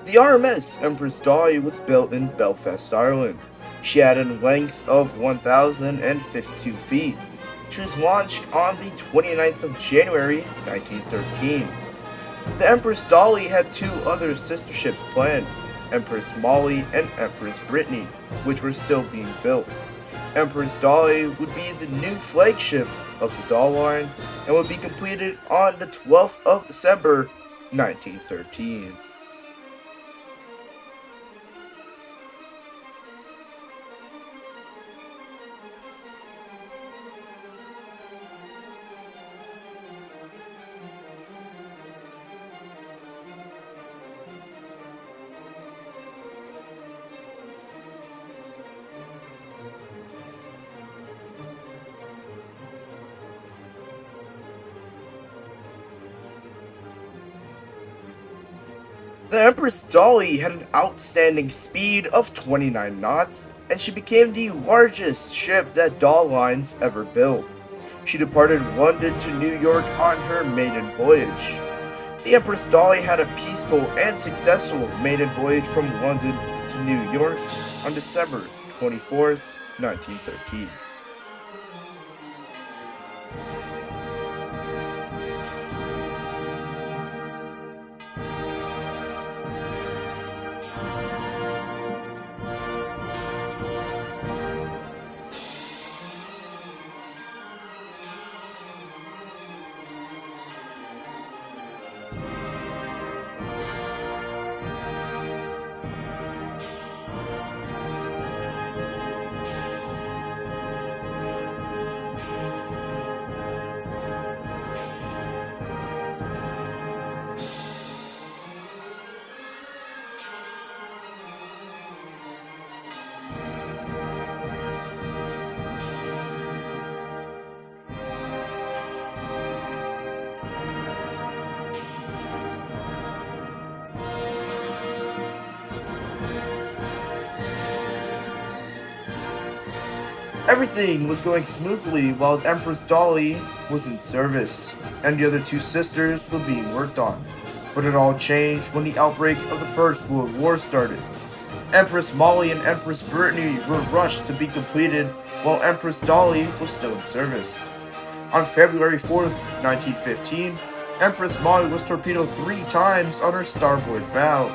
The RMS Empress Dolly was built in Belfast, Ireland. She had a length of 1,052 feet. She was launched on the 29th of January 1913. The Empress Dolly had two other sister ships planned, Empress Molly and Empress Brittany, which were still being built. Empress Dolly would be the new flagship of the Doll line and would be completed on the 12th of December 1913. The Empress Dolly had an outstanding speed of 29 knots, and she became the largest ship that Doll Lines ever built. She departed London to New York on her maiden voyage. The Empress Dolly had a peaceful and successful maiden voyage from London to New York on December 24th, 1913. Everything was going smoothly while Empress Dolly was in service, and the other two sisters were being worked on. But it all changed when the outbreak of the First World War started. Empress Molly and Empress Brittany were rushed to be completed while Empress Dolly was still in service. On February 4th, 1915, Empress Molly was torpedoed 3 times on her starboard bow,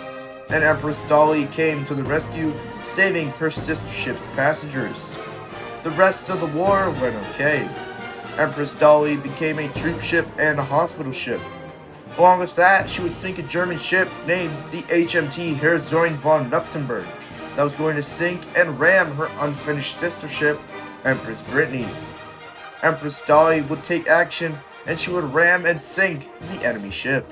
and Empress Dolly came to the rescue, saving her sister ship's passengers. The rest of the war went okay. Empress Dolly became a troop ship and a hospital ship. Along with that, she would sink a German ship named the HMT Herzog von Luxemburg that was going to sink and ram her unfinished sister ship, Empress Brittany. Empress Dolly would take action and she would ram and sink the enemy ship.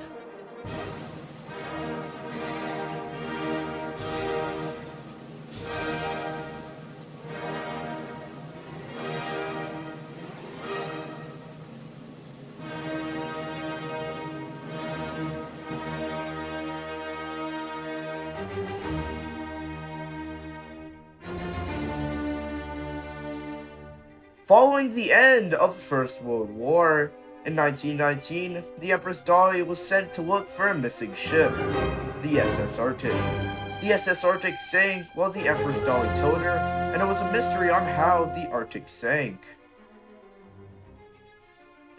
Following the end of the First World War, in 1919, the Empress Dolly was sent to look for a missing ship, the SS Arctic. The SS Arctic sank while the Empress Dolly towed her, and it was a mystery on how the Arctic sank.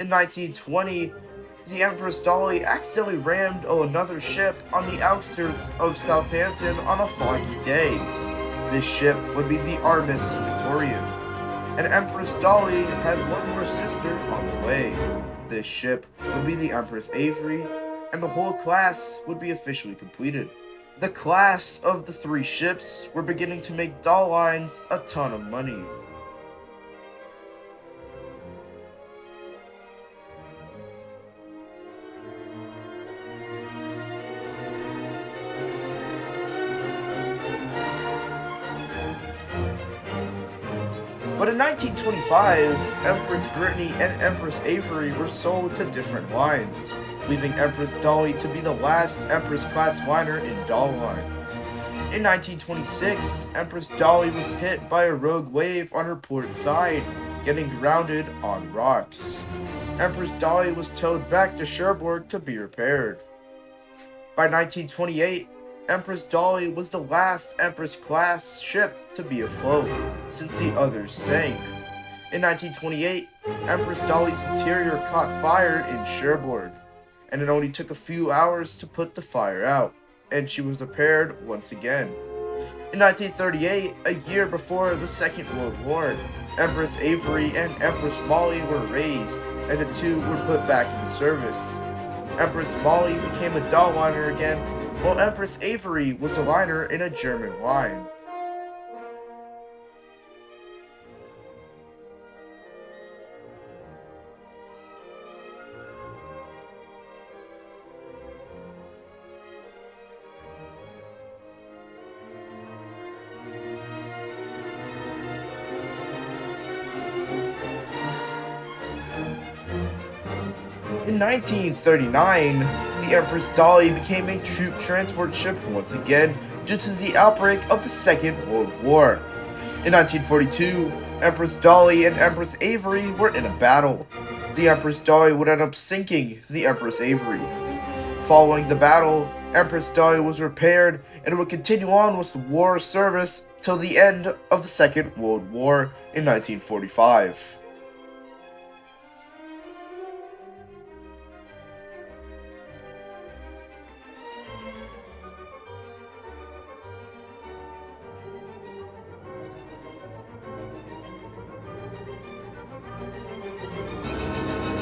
In 1920, the Empress Dolly accidentally rammed another ship on the outskirts of Southampton on a foggy day. This ship would be the RMS Victorian, and Empress Dolly had one more sister on the way. This ship would be the Empress Avery, and the whole class would be officially completed. The class of the 3 ships were beginning to make Doll Lines a ton of money. But in 1925, Empress Brittany and Empress Avery were sold to different lines, leaving Empress Dolly to be the last Empress-class liner in Doll Line. In 1926, Empress Dolly was hit by a rogue wave on her port side, getting grounded on rocks. Empress Dolly was towed back to Cherbourg to be repaired. By 1928, Empress Dolly was the last Empress-class ship to be afloat, since the others sank. In 1928, Empress Dolly's interior caught fire in Cherbourg, and it only took a few hours to put the fire out, and she was repaired once again. In 1938, a year before the Second World War, Empress Avery and Empress Molly were raised, and the two were put back in service. Empress Molly became a doll liner again, while Empress Avery was a liner in a German line. In 1939, the Empress Dolly became a troop transport ship once again due to the outbreak of the Second World War. In 1942, Empress Dolly and Empress Avery were in a battle. The Empress Dolly would end up sinking the Empress Avery. Following the battle, Empress Dolly was repaired and would continue on with war service till the end of the Second World War in 1945.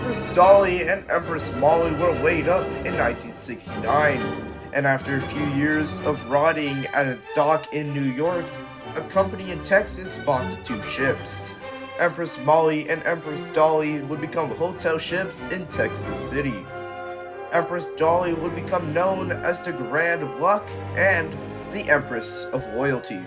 Empress Dolly and Empress Molly were laid up in 1969, and after a few years of rotting at a dock in New York, a company in Texas bought the two ships. Empress Molly and Empress Dolly would become hotel ships in Texas City. Empress Dolly would become known as the Grand Luck and the Empress of Loyalty.